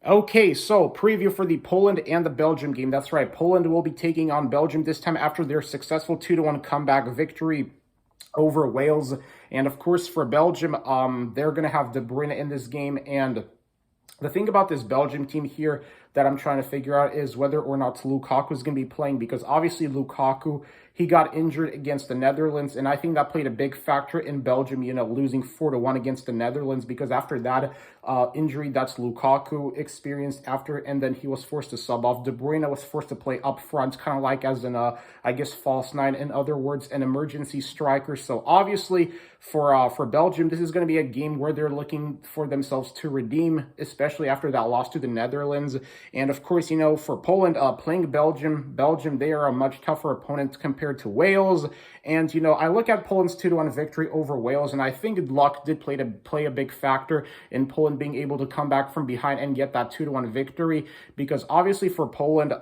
Okay, so preview for the Poland and the Belgium game. That's right. Poland will be taking on Belgium this time after their successful 2-1 comeback victory over Wales. And of course, for Belgium, they're going to have De Bruyne in this game. And the thing about this Belgium team here that I'm trying to figure out is whether or not Lukaku is going to be playing, because obviously Lukaku, he got injured against the Netherlands, and I think that played a big factor in Belgium, losing 4-1 against the Netherlands, because after that injury that's Lukaku experienced after, and then he was forced to sub off. De Bruyne was forced to play up front, kind of like as an, I guess, false nine, in other words, an emergency striker. So obviously for Belgium, this is going to be a game where they're looking for themselves to redeem, especially after that loss to the Netherlands. And of course, for Poland, playing Belgium, they are a much tougher opponent compared to Wales. And, I look at Poland's 2-1 victory over Wales, and I think luck did play a big factor in Poland being able to come back from behind and get that 2-1 victory, because obviously for Poland,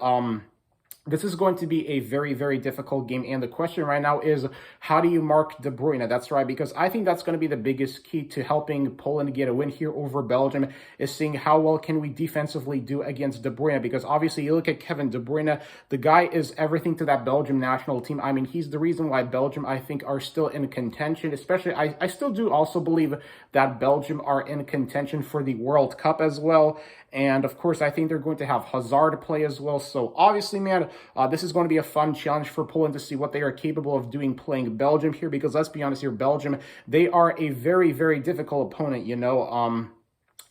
this is going to be a very, very difficult game. And the question right now is, how do you mark De Bruyne? That's right, because I think that's going to be the biggest key to helping Poland get a win here over Belgium, is seeing how well can we defensively do against De Bruyne. Because obviously you look at Kevin De Bruyne, the guy is everything to that Belgium national team. I mean, he's the reason why Belgium, I think, are still in contention. Especially, I still do also believe that Belgium are in contention for the World Cup as well. And of course, I think they're going to have Hazard play as well. So obviously, man, this is going to be a fun challenge for Poland to see what they are capable of doing playing Belgium here. Because let's be honest here, Belgium, they are a very, very difficult opponent,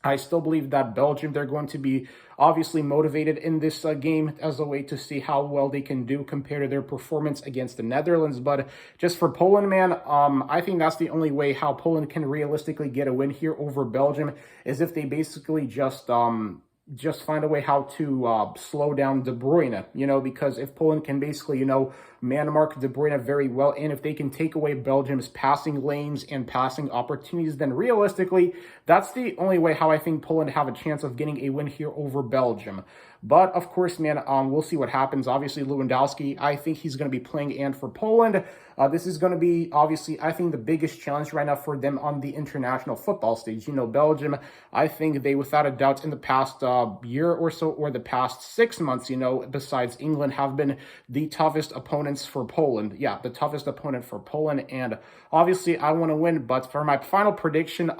I still believe that Belgium, they're going to be obviously motivated in this game as a way to see how well they can do compared to their performance against the Netherlands. But just for Poland, man, I think that's the only way how Poland can realistically get a win here over Belgium, is if they basically just find a way how to slow down De Bruyne, because if Poland can basically, man mark De Bruyne very well, and if they can take away Belgium's passing lanes and passing opportunities, then realistically, that's the only way how I think Poland have a chance of getting a win here over Belgium. But of course, man, we'll see what happens. Obviously, Lewandowski, I think he's going to be playing, and for Poland, this is going to be, obviously, I think the biggest challenge right now for them on the international football stage. Belgium, I think they, without a doubt, in the past year or so, or the past 6 months, besides England, have been the toughest opponents for Poland. Yeah, the toughest opponent for Poland, and obviously, I want to win. But for my final prediction,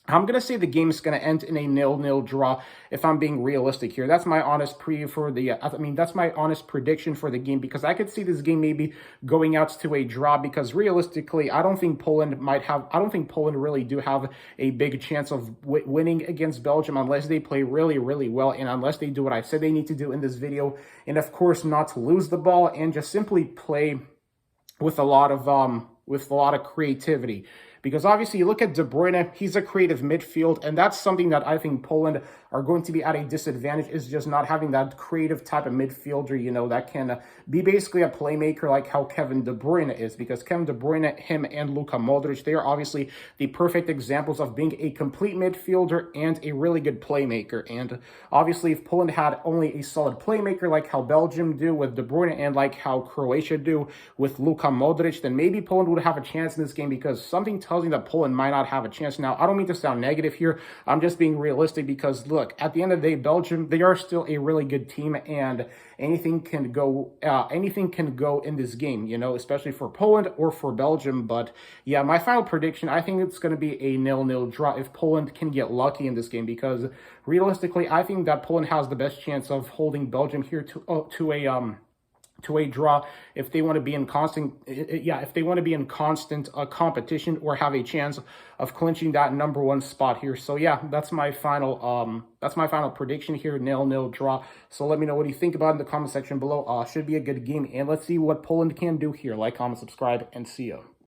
I'm going to say the game's going to end in a 0-0 draw, if I'm being realistic here. That's my honest preview for the, that's my honest prediction for the game, because I could see this game maybe going out to a draw, because realistically, I don't think Poland really do have a big chance of winning against Belgium unless they play really, really well, and unless they do what I said they need to do in this video, and of course, not to lose the ball, and just simply play with a lot of creativity. Because obviously, you look at De Bruyne, he's a creative midfield, and that's something that I think Poland are going to be at a disadvantage, is just not having that creative type of midfielder, that can be basically a playmaker like how Kevin De Bruyne is. Because Kevin De Bruyne, him and Luka Modric, they are obviously the perfect examples of being a complete midfielder and a really good playmaker. And obviously, if Poland had only a solid playmaker like how Belgium do with De Bruyne, and like how Croatia do with Luka Modric, then maybe Poland would have a chance in this game, because something tells me that Poland might not have a chance. Now, I don't mean to sound negative here. I'm just being realistic, because look, at the end of the day, Belgium, they are still a really good team, and anything can go in this game, especially for Poland or for Belgium. But yeah, my final prediction, I think it's going to be a 0-0 draw if Poland can get lucky in this game, because realistically, I think that Poland has the best chance of holding Belgium here to a draw if they want to be in constant competition, or have a chance of clinching that #1 spot here. So yeah, that's my final prediction here, 0-0 draw. So let me know what you think about it in the comment section below. Should be a good game, and let's see what Poland can do here. Like, comment, subscribe, and see you.